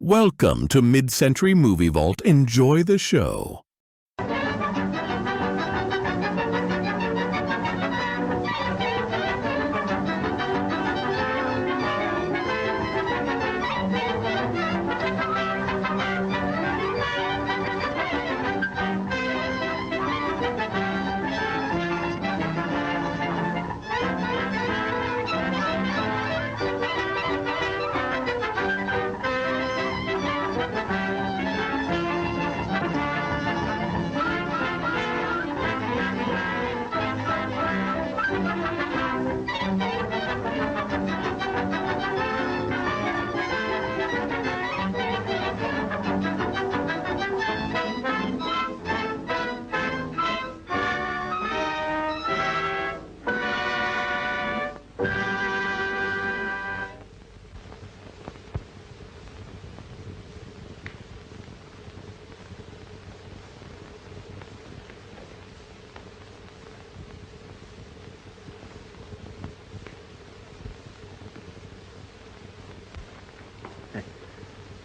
Welcome to Mid-Century Movie Vault. Enjoy the show.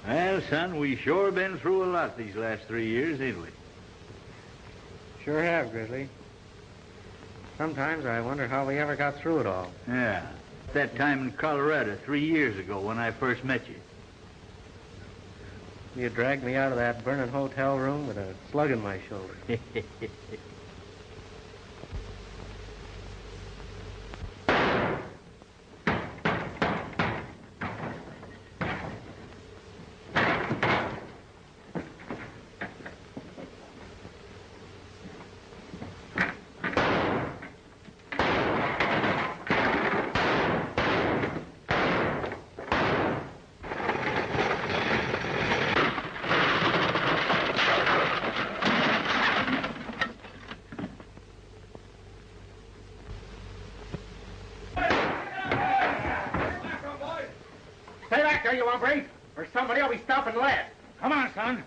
Well, son, we sure been through a lot these last 3 years, ain't we? Sure have, Grizzly. Sometimes I wonder how we ever got through it all. Yeah. That time in Colorado 3 years ago when I first met you. You dragged me out of that burning hotel room with a slug in my shoulder. Stay back there, you hombre, or somebody will be stopping lead. Come on, son.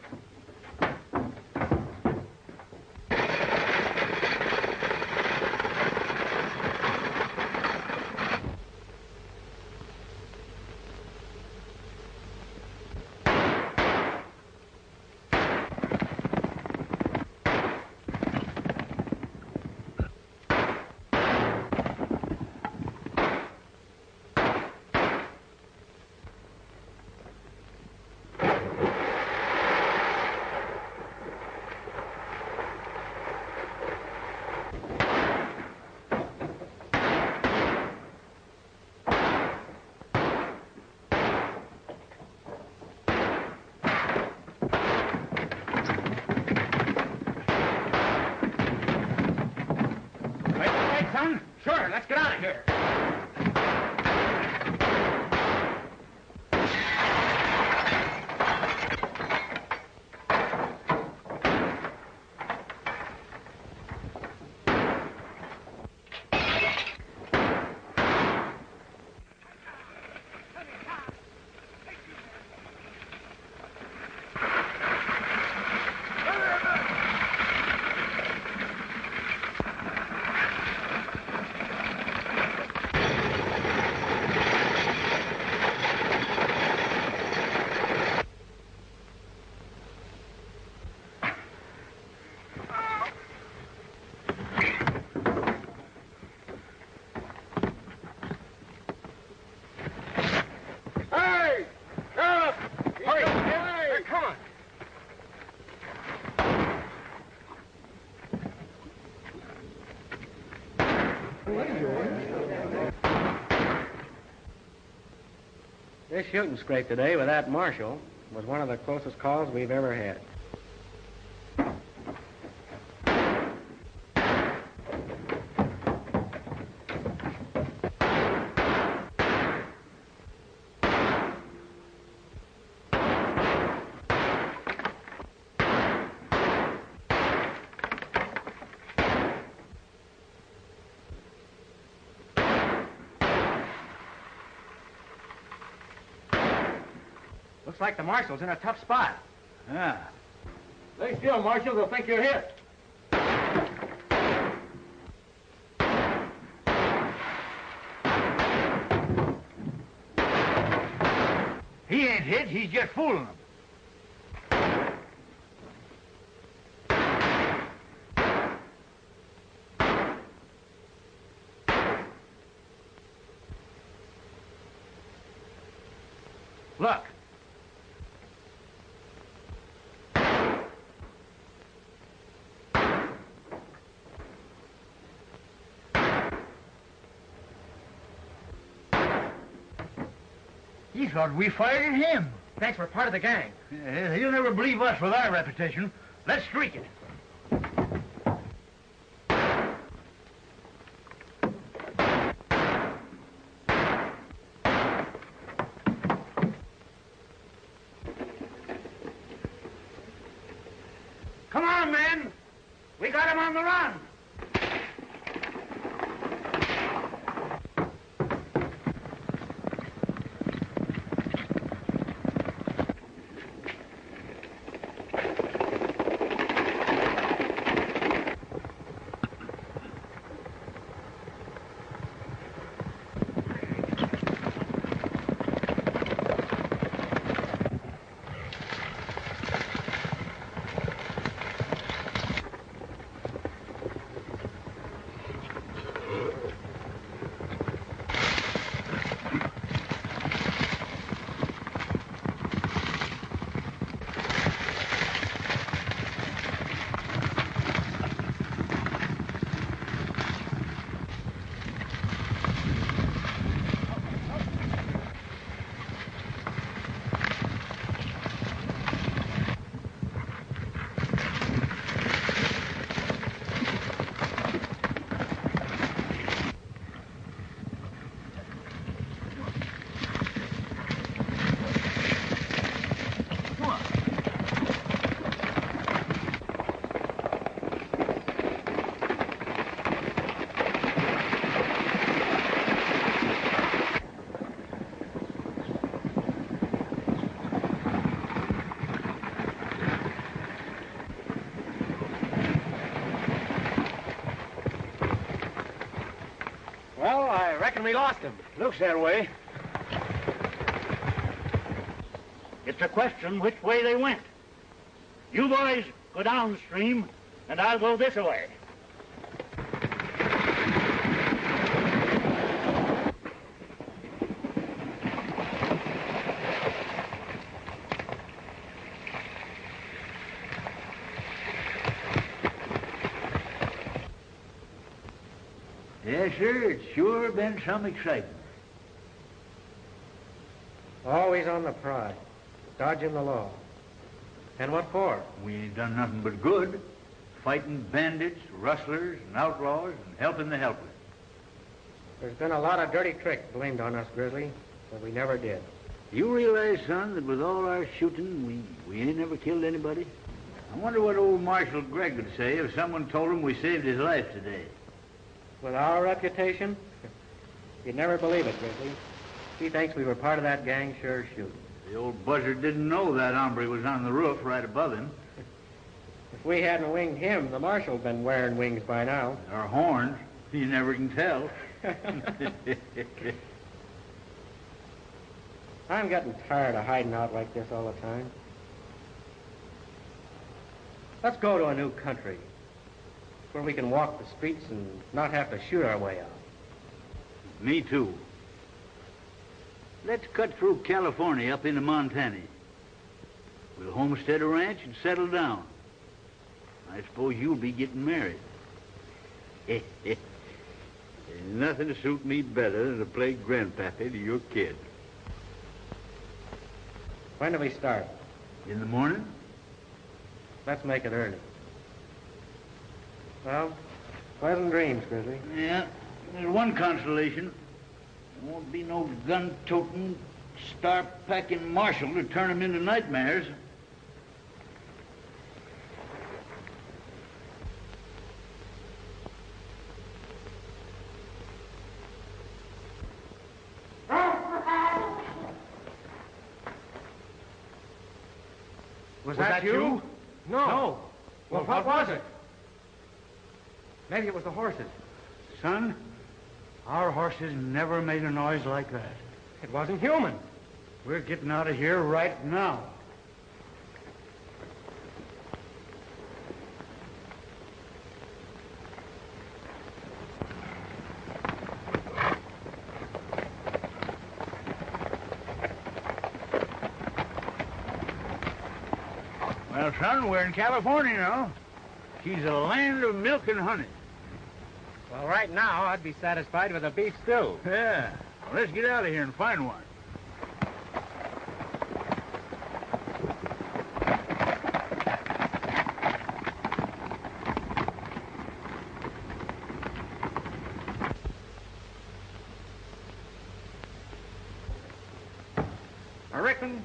Son? Sure, let's get out of here. This shooting scrape today with that Marshal was one of the closest calls we've ever had. Looks like the Marshal's in a tough spot. Yeah. Lay still, Marshal. They'll think you're hit. He ain't hit. He's just fooling them. Look. He thought we fired at him. Thanks, we're part of the gang. He'll never believe us with our reputation. Let's streak it. Come on, men. We got him on the run. Well, I reckon we lost him. Looks that way. It's a question which way they went. You boys go downstream, and I'll go this way. Yes, sir, it's sure been some excitement. Always on the prowl, dodging the law. And what for? We ain't done nothing but good. Fighting bandits, rustlers, and outlaws, and helping the helpless. There's been a lot of dirty tricks blamed on us, Grizzly, but we never did. You realize, son, that with all our shooting, we ain't never killed anybody? I wonder what old Marshal Greg would say if someone told him we saved his life today. With our reputation, you'd never believe it, Grizzly. He thinks we were part of that gang sure shooting. The old buzzard didn't know that hombre was on the roof right above him. If we hadn't winged him, the Marshal'd been wearing wings by now. Our horns, you never can tell. I'm getting tired of hiding out like this all the time. Let's go to a new country where we can walk the streets and not have to shoot our way out. Me too. Let's cut through California up into Montana. We'll homestead a ranch and settle down. I suppose you'll be getting married. There's nothing to suit me better than to play grandpappy to your kid. When do we start? In the morning? Let's make it early. Well, pleasant dreams, Grizzly. Yeah, there's one consolation. There won't be no gun-toting, star-packing Marshal to turn them into nightmares. Was that you? No. Well, what was it? Maybe it was the horses. Son, our horses never made a noise like that. It wasn't human. We're getting out of here right now. Well, son, we're in California now. She's a land of milk and honey. Well, right now, I'd be satisfied with a beef stew. Yeah. Well, let's get out of here and find one. I reckon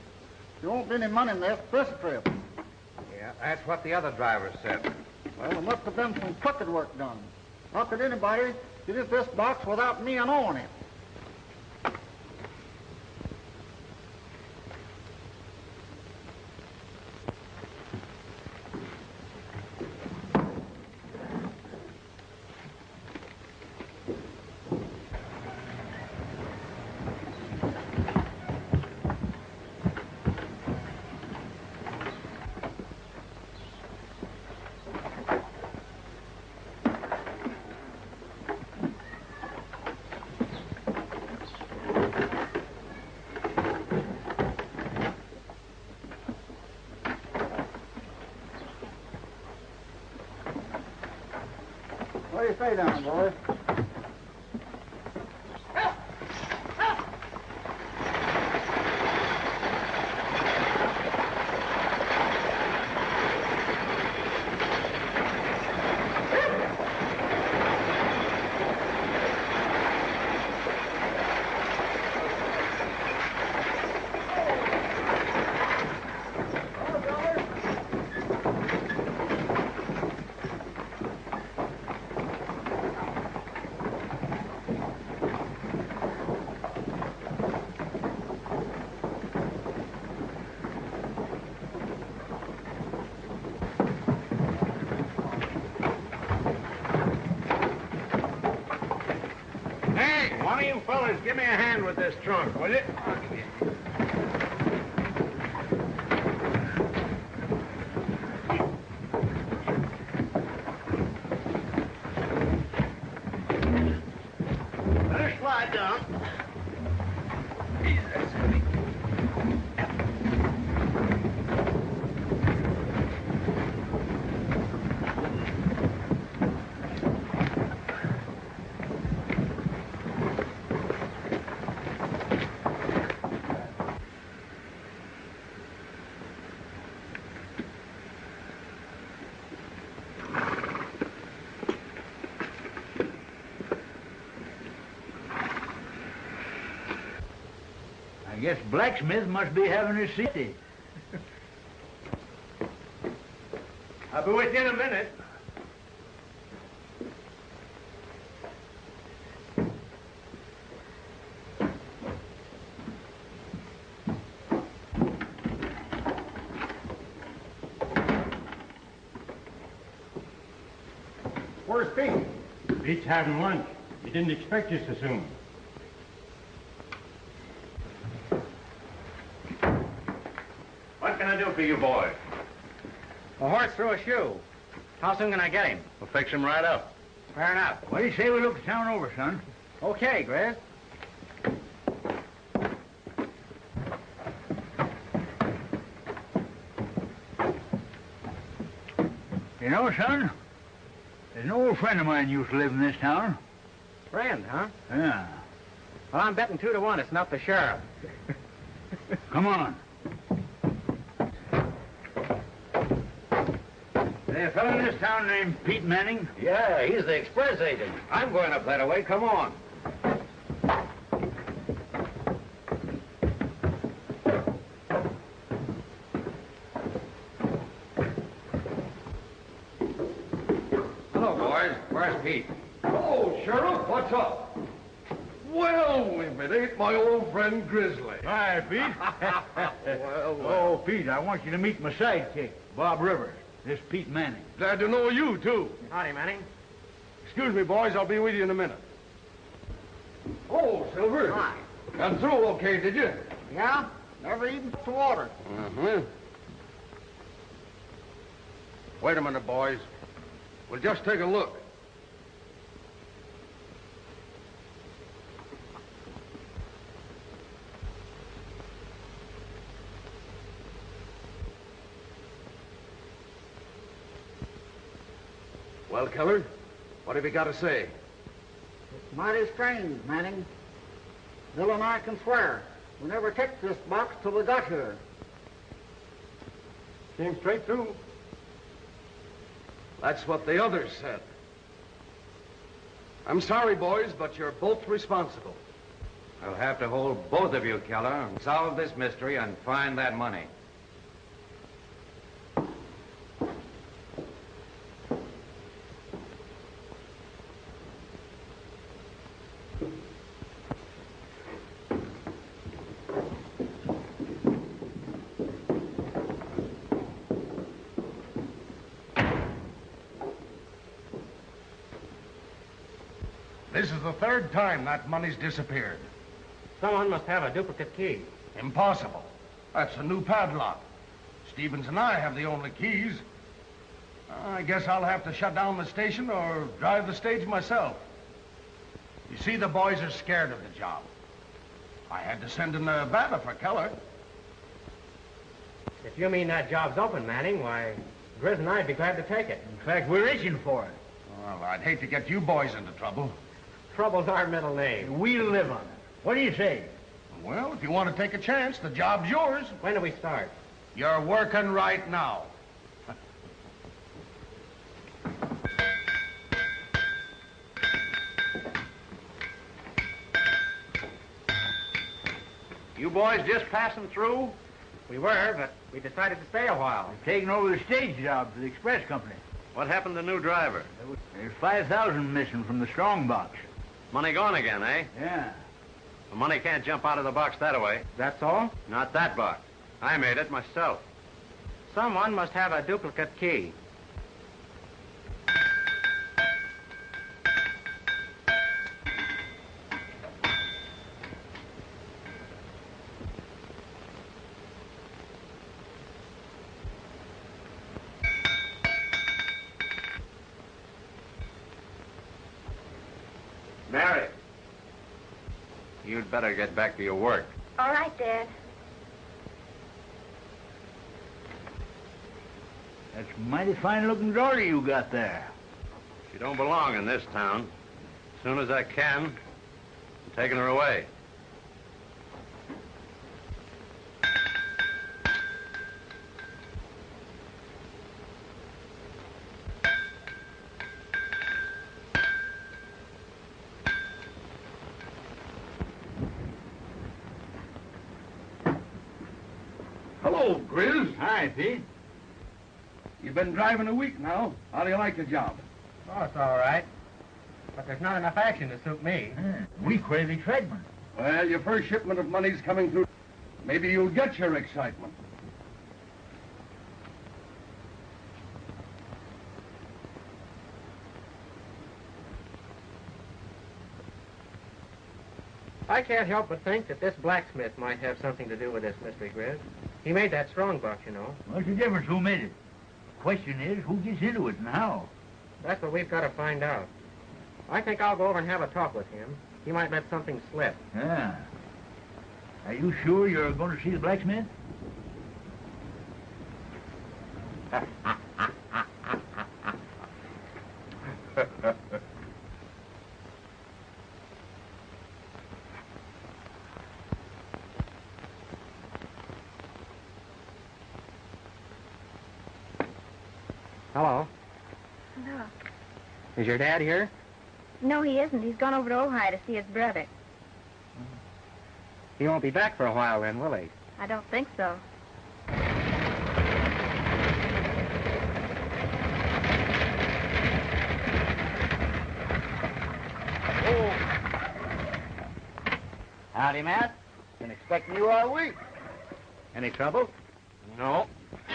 there won't be any money left this trip. Yeah, that's what the other driver said. Well, there must have been some crooked work done. How could anybody get in this box without me knowing it? What do you say down, boys? One of you fellas, give me a hand with this trunk, will you? Let her slide down. I guess blacksmith must be having his city. I'll be with you in a minute. Where's Pete? Pete's having lunch. He didn't expect you so soon. What can I do for you boys? A horse through a shoe. How soon can I get him? We'll fix him right up. Fair enough. What do you say we look the town over, son? Okay, Grizz. You know, son, there's an old friend of mine used to live in this town. Friend, huh? Yeah. Well, I'm betting 2 to 1 it's not the sheriff. Come on. There's a fellow in this town named Pete Manning. Yeah, he's the express agent. I'm going up that way. Come on. Hello, boys. Where's Pete? Oh, Sheriff, what's up? Well, if it ain't my old friend Grizzly. Hi, Pete. Oh, Pete, I want you to meet my sidekick, Bob Rivers. This Pete Manning. Glad to know you, too. Howdy, Manning. Excuse me, boys. I'll be with you in a minute. Oh, Silver. Hi. Got through okay, did you? Yeah? Never even to water. Uh-huh. Wait a minute, boys. We'll just take a look. Well, Keller, what have you got to say? It's mighty strange, Manning. Bill and I can swear. We never took this box till we got here. Came straight through. That's what the others said. I'm sorry, boys, but you're both responsible. I'll have to hold both of you, Keller, and solve this mystery and find that money. This is the third time that money's disappeared. Someone must have a duplicate key. Impossible. That's a new padlock. Stevens and I have the only keys. I guess I'll have to shut down the station or drive the stage myself. You see, the boys are scared of the job. I had to send in a battle for Keller. If you mean that job's open, Manning, why, Grizz and I'd be glad to take it. In fact, we're itching for it. Well, I'd hate to get you boys into trouble. Trouble's our middle name. We'll live on it. What do you say? Well, if you want to take a chance, the job's yours. When do we start? You're working right now. You boys just passing through? We were, but we decided to stay a while. We're taking over the stage job for the express company. What happened to the new driver? There's 5,000 missing from the strong box. Money gone again, eh? Yeah. The money can't jump out of the box that way. That's all? Not that box. I made it myself. Someone must have a duplicate key. Mary, you'd better get back to your work. All right, Dad. That's a mighty fine-looking daughter you got there. She don't belong in this town. As soon as I can, I'm taking her away. Hello, Grizz. Hi, Pete. You've been driving a week now. How do you like the job? Oh, it's all right. But there's not enough action to suit me. We crave excitement. Well, your first shipment of money's coming through. Maybe you'll get your excitement. I can't help but think that this blacksmith might have something to do with this mystery, Grizz. He made that strong box, you know. What's the difference who made it? The question is, who gets into it and how? That's what we've got to find out. I think I'll go over and have a talk with him. He might let something slip. Yeah. Are you sure you're going to see the blacksmith? Hello. No. Is your dad here? No, he isn't. He's gone over to Ojai to see his brother. He won't be back for a while then, will he? I don't think so. Howdy, Matt. Been expecting you all week. Any trouble? No,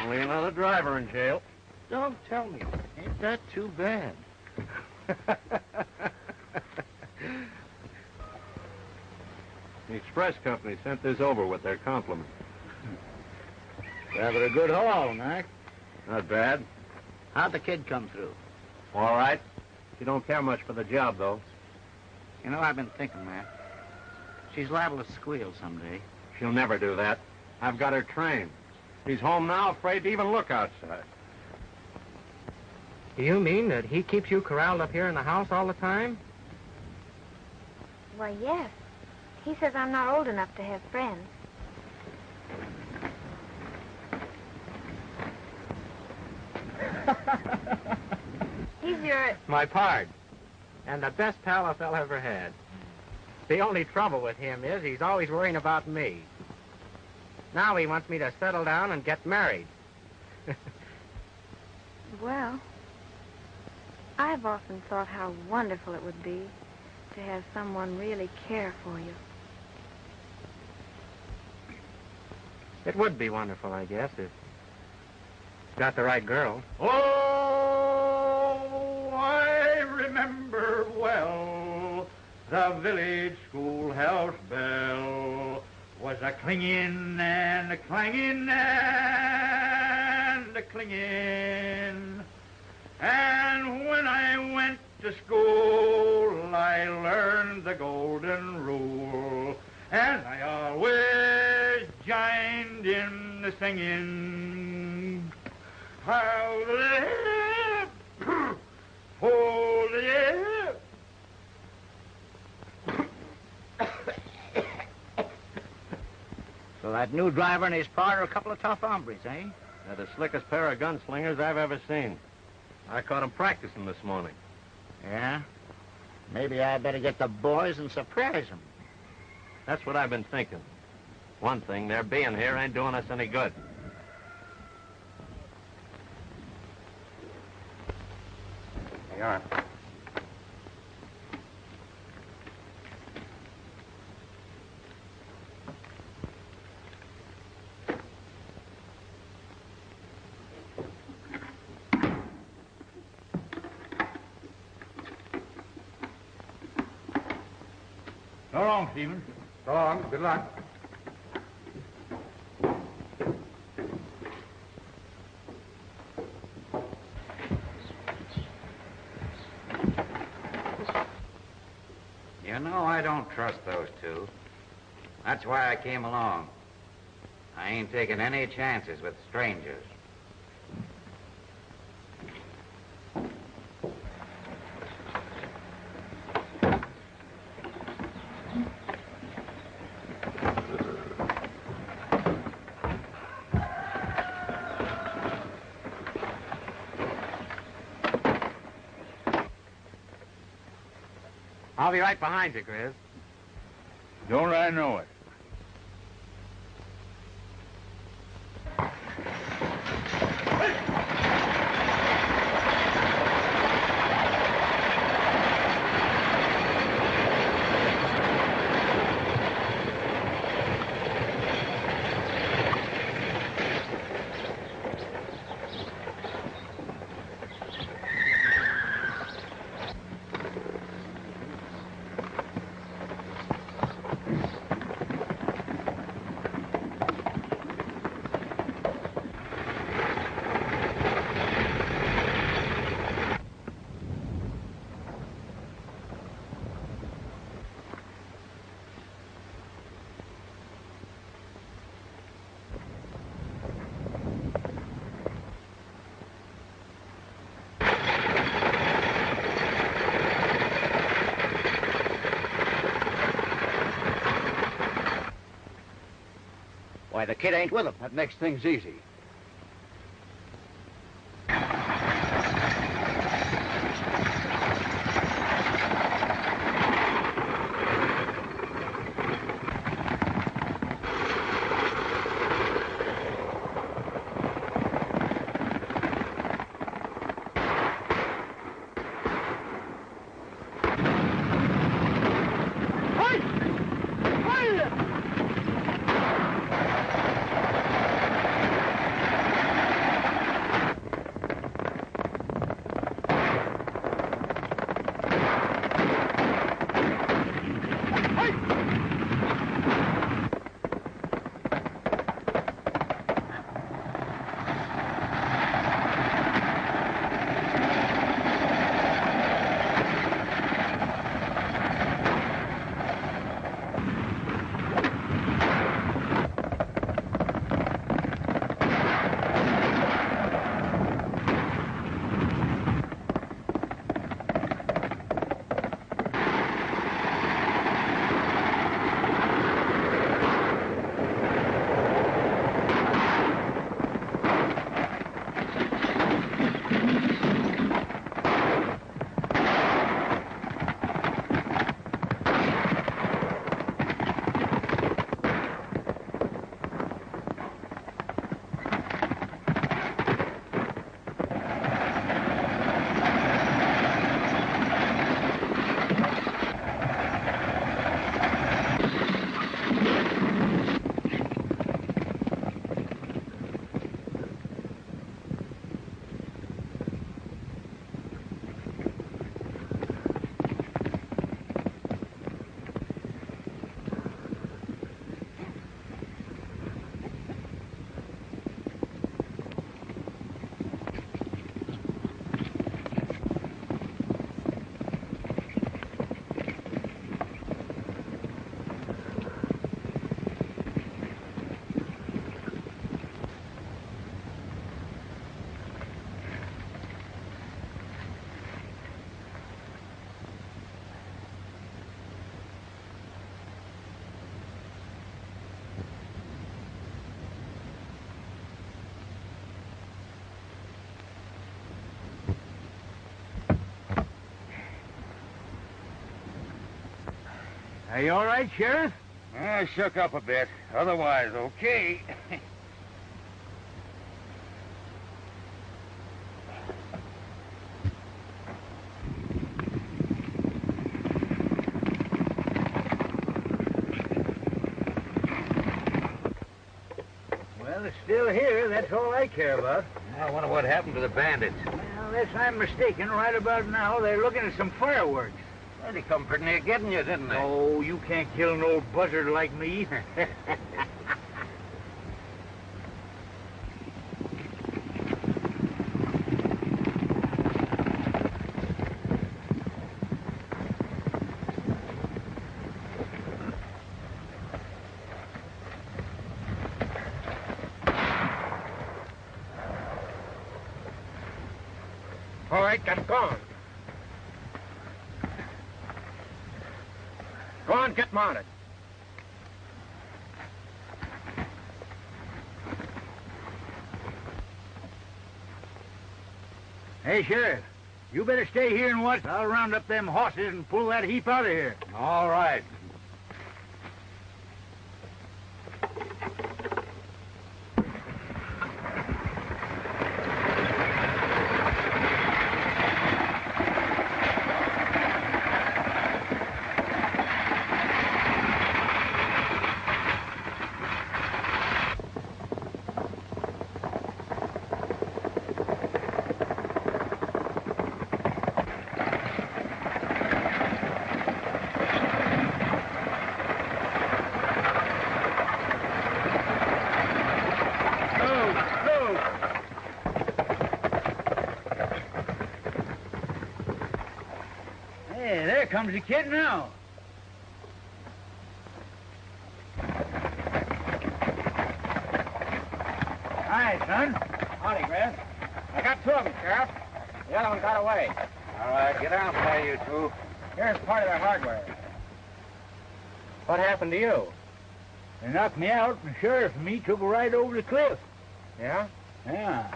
only another driver in jail. Don't tell me. Ain't that too bad? The express company sent this over with their compliments. Rather a good haul, Mac. Not bad. How'd the kid come through? All right. She don't care much for the job, though. You know, I've been thinking, Mac. She's liable to squeal someday. She'll never do that. I've got her trained. She's home now, afraid to even look outside. Do you mean that he keeps you corralled up here in the house all the time? Why, yes. He says I'm not old enough to have friends. He's your... My pard. And the best pal a fella ever had. The only trouble with him is he's always worrying about me. Now he wants me to settle down and get married. Well, I've often thought how wonderful it would be to have someone really care for you. It would be wonderful, I guess, if got the right girl. Oh, I remember well the village schoolhouse bell was a clinging and a clanging and a clinging. And when I went to school, I learned the golden rule, and I always joined in the singing. How the hold it. So that new driver and his pard are a couple of tough hombres, eh? They're the slickest pair of gunslingers I've ever seen. I caught them practicing this morning. Yeah? Maybe I better get the boys and surprise them. That's what I've been thinking. One thing, their being here ain't doing us any good. They are. So long, Stephen. So long. Good luck. You know, I don't trust those two. That's why I came along. I ain't taking any chances with strangers. I'll be right behind you, Grizz. Don't I know it? Why, the kid ain't with him. That makes things easy. Are you all right, Sheriff? I shook up a bit. Otherwise, okay. Well, it's still here. That's all I care about. I wonder what happened to the bandits. Well, unless I'm mistaken, right about now, they're looking at some fireworks. Well, they come pretty near getting you, didn't they? Oh, you can't kill an old buzzard like me. All right, get going. Go on, get mounted. Hey, Sheriff, you better stay here and watch. I'll round up them horses and pull that heap out of here. All right. Hey, there comes the kid now. Hi, son. Howdy, Grizz. I got two of them, Sheriff. The other one got away. All right, get out there, you two. Here's part of their hardware. What happened to you? They knocked me out, and the sheriff and me took a ride over the cliff. Yeah? Yeah.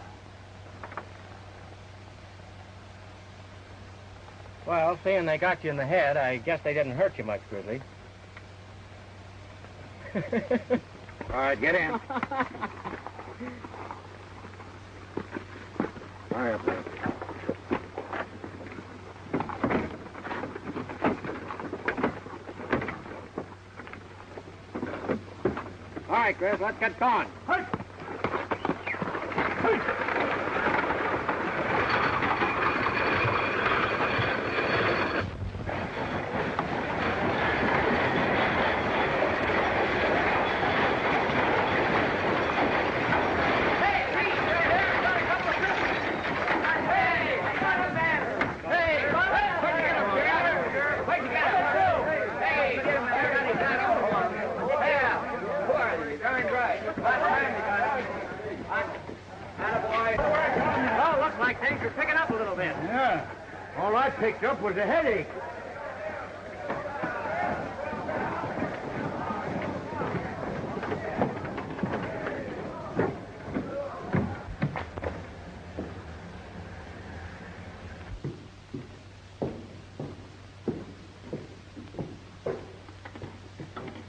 Well, seeing they got you in the head, I guess they didn't hurt you much, Grizzly. All right, get in. Hurry up, there. All right, Grizz, let's get going. Things are picking up a little bit. Yeah. All I picked up was a headache.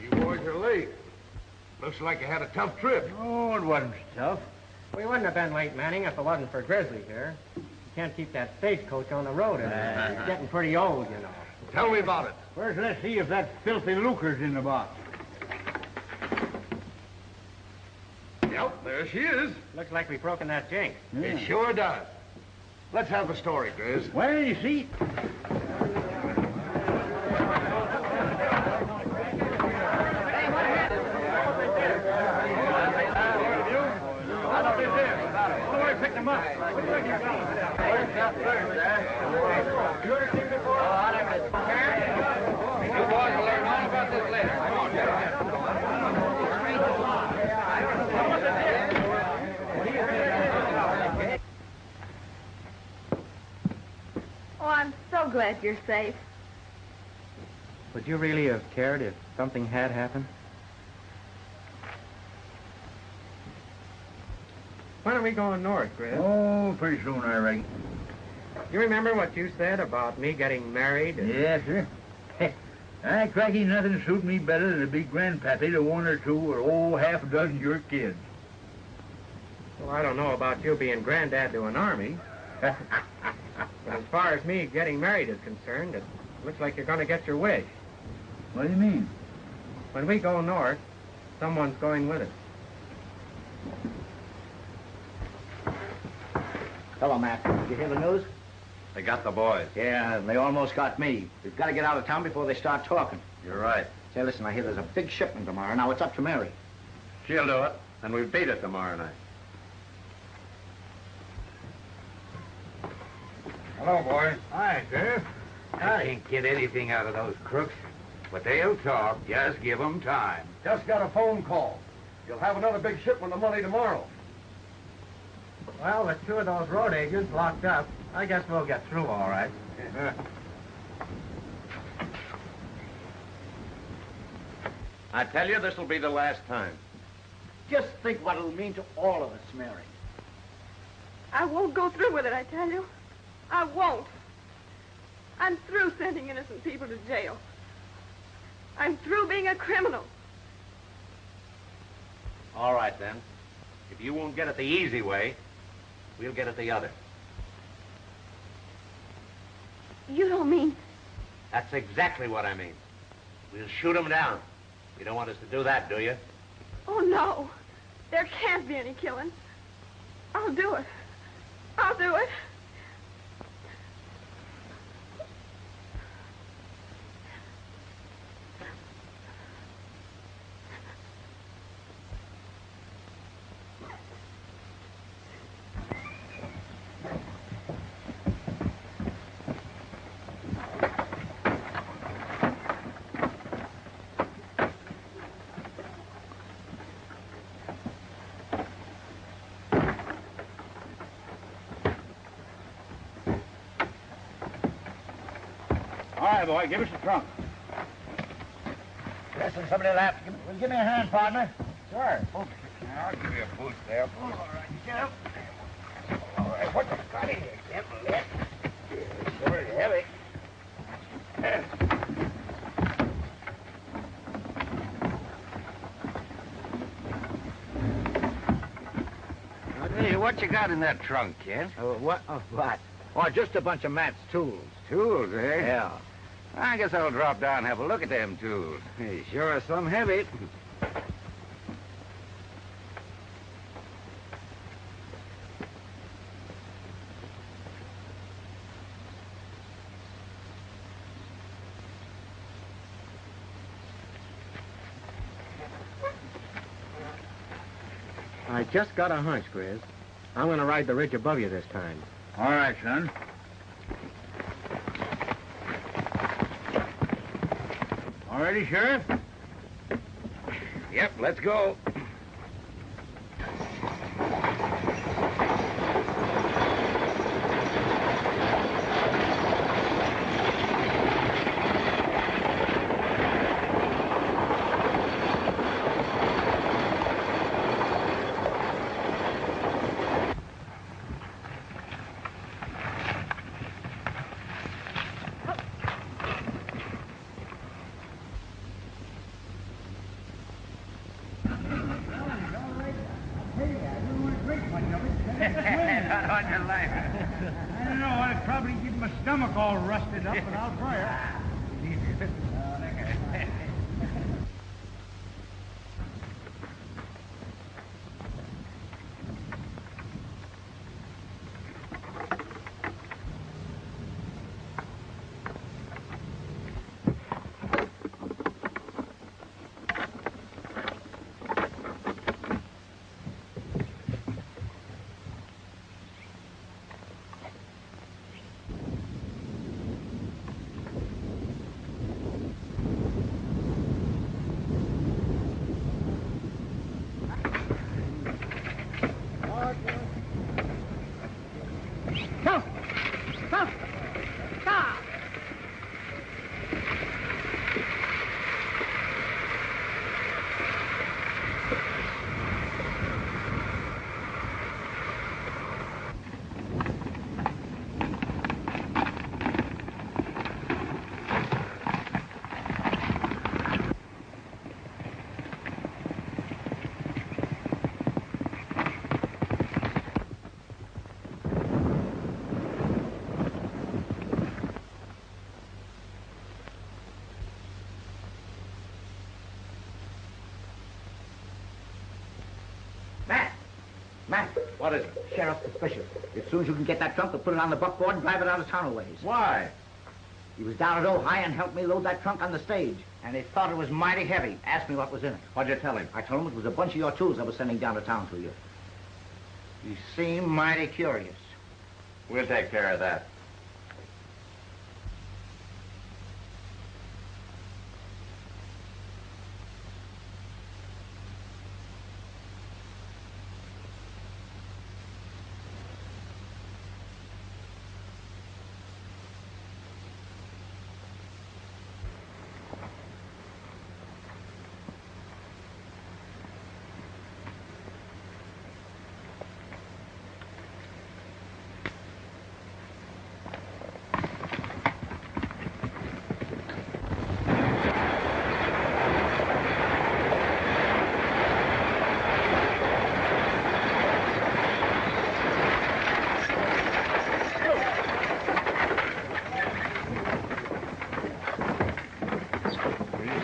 You boys are late. Looks like you had a tough trip. Oh, it wasn't tough. We wouldn't have been late, Manning, if it wasn't for Grizzly here. You can't keep that stagecoach on the road anymore. It's getting pretty old, you know. Tell me about it. First, let's see if that filthy lucre's in the box. Yep, there she is. Looks like we've broken that jinx. It sure does. Let's have the story, Grizz. Well, you see, Oh, I'm so glad you're safe. Would you really have cared if something had happened? When are we going north, Grizz? oh, pretty soon, I reckon. You remember what you said about me getting married? Yes, sir. Cracky, nothing suit me better than to be grandpappy to one or two or half a dozen of your kids. Well, I don't know about you being granddad to an army. But as far as me getting married is concerned, it looks like you're going to get your wish. What do you mean? When we go north, someone's going with us. Hello, Matt. Did you hear the news? They got the boys. Yeah, they almost got me. We've got to get out of town before they start talking. You're right. Say, listen, I hear there's a big shipment tomorrow. Now, it's up to Mary. She'll do it, and we beat it tomorrow night. Hello, boys. Hi, Sheriff. I can't get anything out of those crooks, but they'll talk. Just give them time. Just got a phone call. You'll have another big shipment of money tomorrow. Well, with two of those road agents locked up, I guess we'll get through all right. I tell you, this will be the last time. Just think what it'll mean to all of us, Mary. I won't go through with it, I tell you. I won't. I'm through sending innocent people to jail. I'm through being a criminal. All right, then. If you won't get it the easy way, we'll get it the other. You don't mean... That's exactly what I mean. We'll shoot them down. You don't want us to do that, do you? Oh, no. There can't be any killing. I'll do it. I'll do it. All right, boy, give us the trunk. Listen, somebody laugh. Give me a hand, partner. Sure. I'll give you a boost there. All right, get up. All right, what the got in here, Kent? It's pretty heavy. Hey, what you got in that trunk, Kent? What? Oh, just a bunch of Matt's tools. Tools, eh? Yeah. I guess I'll drop down and have a look at them tools. They sure are some heavy. I just got a hunch, Grizz. I'm going to ride the ridge above you this time. All right, son. All ready, Sheriff? Yep, let's go. I don't know. I'd probably get my stomach all rusted up, but I'll try it. What is it? Sheriff's suspicious. As soon as you can get that trunk, we'll put it on the buckboard and drive it out of town a ways. Why? He was down at Ojai and helped me load that trunk on the stage. And he thought it was mighty heavy. Asked me what was in it. What'd you tell him? I told him it was a bunch of your tools I was sending down to town to you. He seemed mighty curious. We'll take care of that.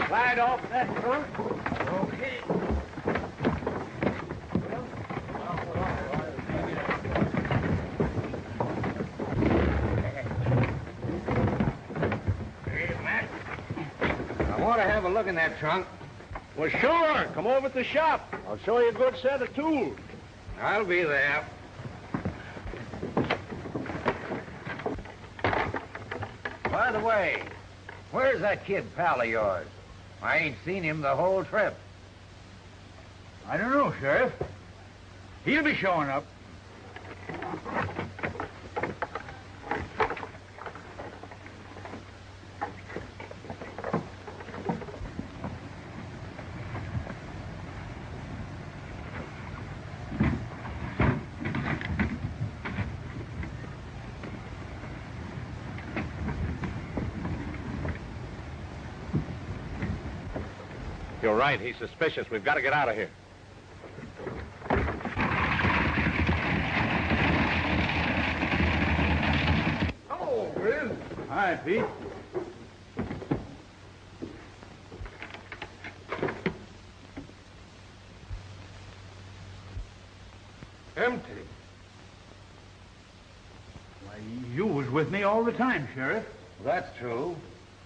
Slide off that trunk. Okay. Hey, Mac. I want to have a look in that trunk. Well, sure. Come over to the shop. I'll show you a good set of tools. I'll be there. By the way, where's that kid pal of yours? I ain't seen him the whole trip. I don't know, Sheriff. He'll be showing up. You're right. He's suspicious. We've got to get out of here. Hello, Grizz. Hi, Pete. Empty. Why, you was with me all the time, Sheriff. That's true.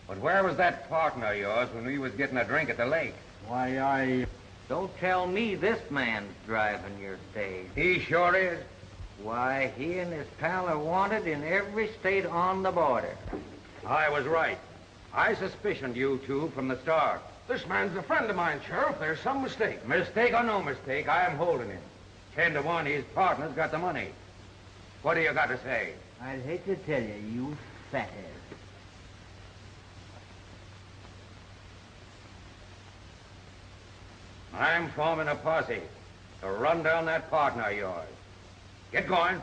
But where was that partner of yours when we was getting a drink at the lake? Why, Don't tell me this man's driving your stage. He sure is. Why, he and his pal are wanted in every state on the border. I was right. I suspicioned you two from the start. This man's a friend of mine, Sheriff. There's some mistake. Mistake or no mistake, I am holding him. 10 to 1, his partner's got the money. What do you got to say? I'd hate to tell you, you fathead. I'm forming a posse to run down that partner of yours. Get going.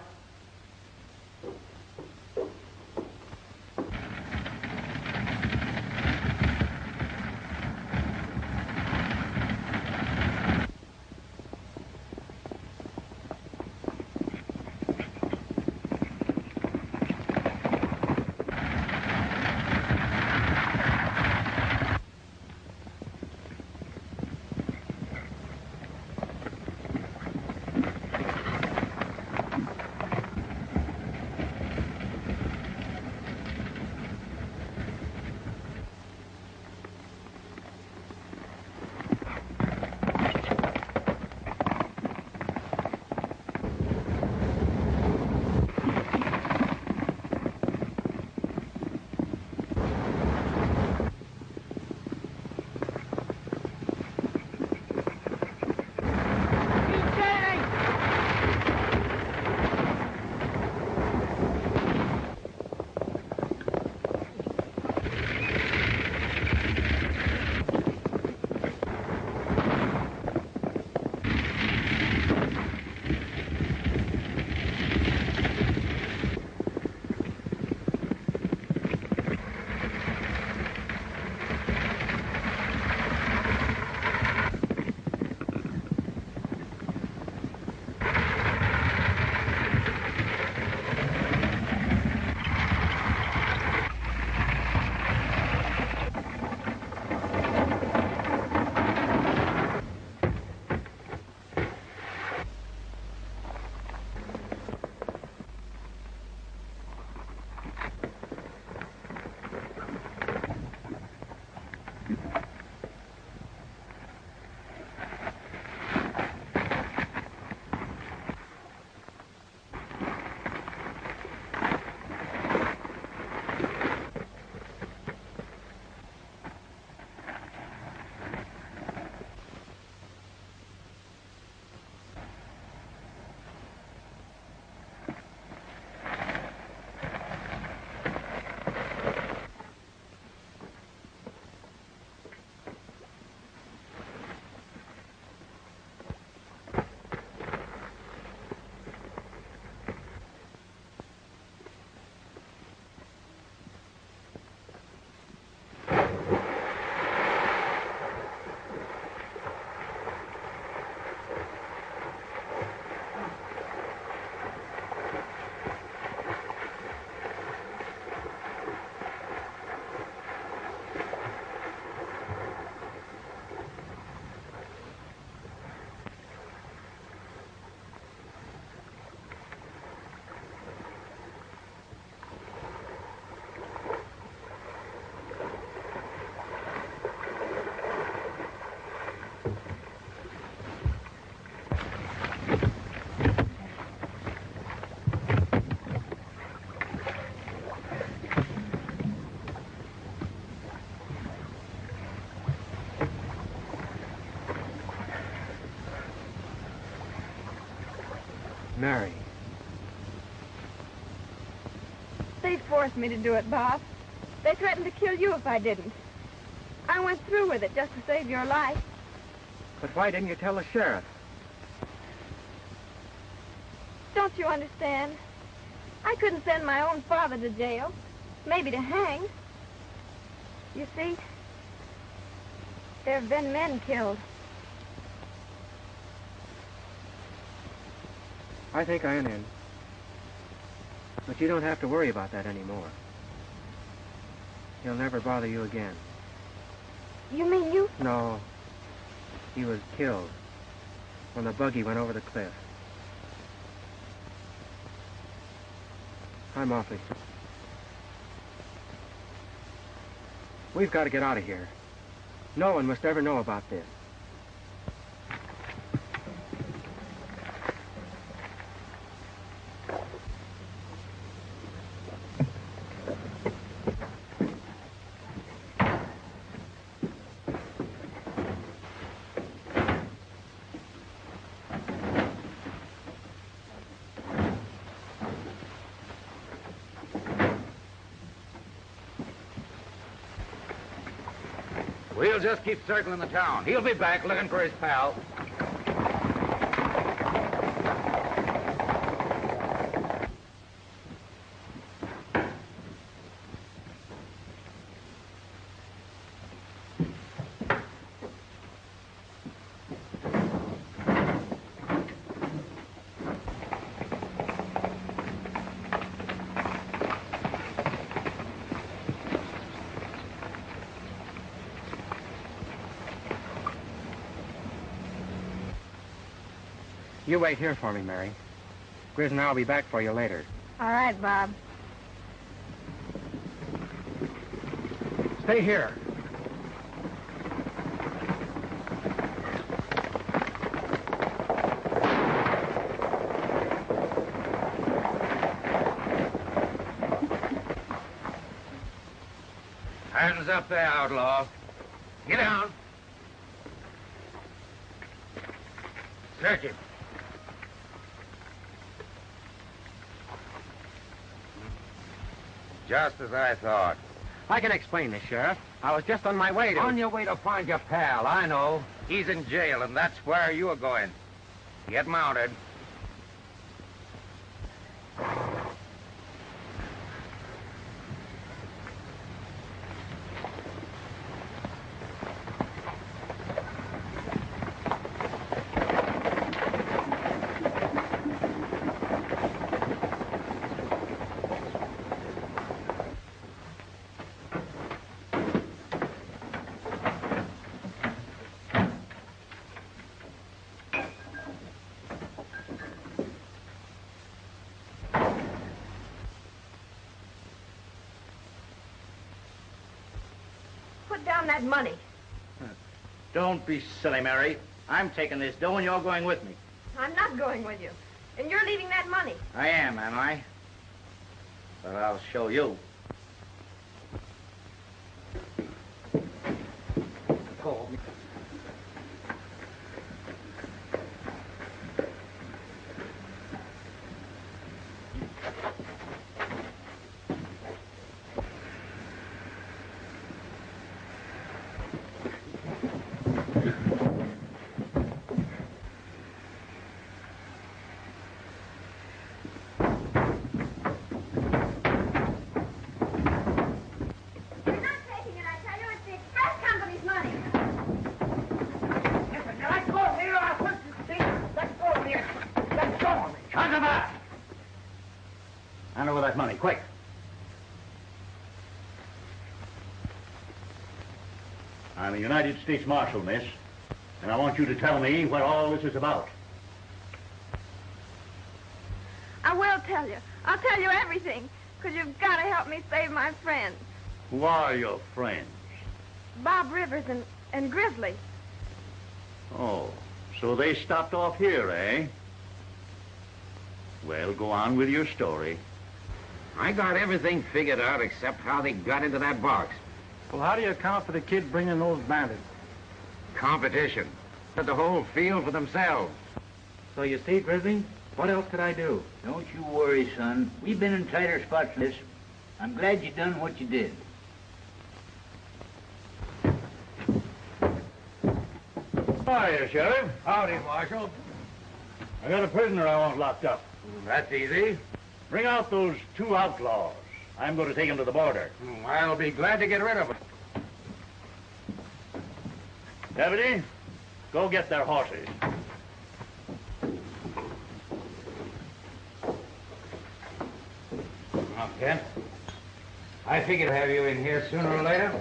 They forced me to do it, Bob. They threatened to kill you if I didn't. I went through with it just to save your life. But why didn't you tell the sheriff? Don't you understand? I couldn't send my own father to jail. Maybe to hang. You see, there have been men killed. I think I'm in. But you don't have to worry about that anymore. He'll never bother you again. You mean you? No. He was killed when the buggy went over the cliff. I'm awfully sorry. We've got to get out of here. No one must ever know about this. We'll just keep circling the town. He'll be back looking for his pal. You wait here for me, Mary. Grizz and I'll be back for you later. All right, Bob. Stay here. Hands up there, outlaw. Get down. Search him. Just as I thought. I can explain this, Sheriff. I was just on my way to... On your way to find your pal, I know. He's in jail, and that's where you are going. Get mounted. Put down that money. Don't be silly, Mary. I'm taking this dough and you're going with me. I'm not going with you. And you're leaving that money. I am I? But I'll show you. Go. Hand over that money, quick. I'm a United States Marshal, miss, and I want you to tell me what all this is about. I will tell you. I'll tell you everything, because you've got to help me save my friends. Who are your friends? Bob Rivers and Grizzly. Oh, so they stopped off here, eh? Well, go on with your story. I got everything figured out except how they got into that box. Well, how do you account for the kid bringing those bandits? Competition. Had the whole field for themselves. So you see, Grizzly, what else could I do? Don't you worry, son. We've been in tighter spots than this. I'm glad you done what you did. Hiya, Sheriff. Howdy, Marshal. I got a prisoner I want locked up. That's easy. Bring out those 2 outlaws. I'm going to take them to the border. I'll be glad to get rid of them. Deputy, go get their horses. Now, Kent, I figured I'd have you in here sooner or later.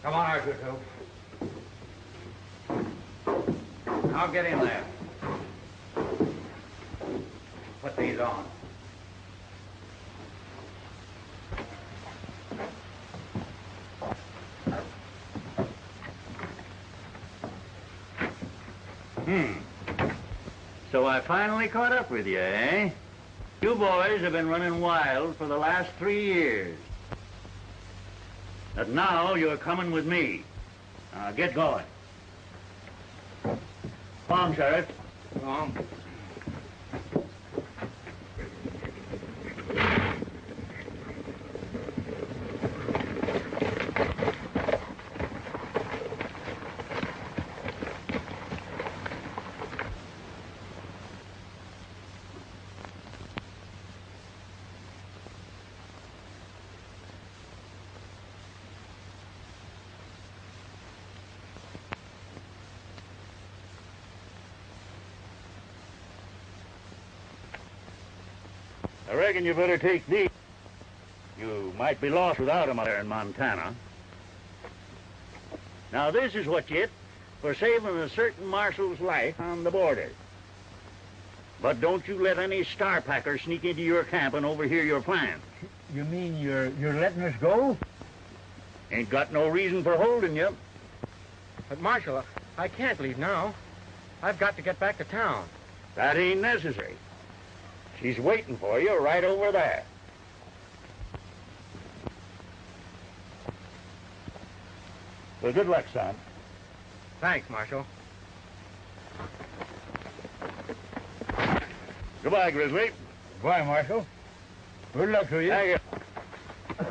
Come on, Arthur, Now get in there. Put these on. So I finally caught up with you, eh? You boys have been running wild for the last 3 years. But now you're coming with me. Now get going. Come on, Sheriff. Come on. I reckon you better take these. You might be lost without them out there in Montana. Now, this is what you get for saving a certain marshal's life on the border. But don't you let any star packer sneak into your camp and overhear your plans. You mean you're letting us go? Ain't got no reason for holding you. But, Marshal, I can't leave now. I've got to get back to town. That ain't necessary. She's waiting for you right over there. Well, good luck, son. Thanks, Marshal. Goodbye, Grizzly. Goodbye, Marshal. Good luck to you. Thank you.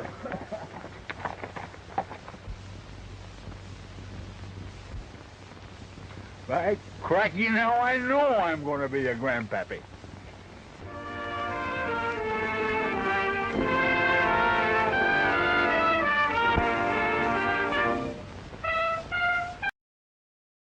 By cracky, now I know I'm going to be a grandpappy.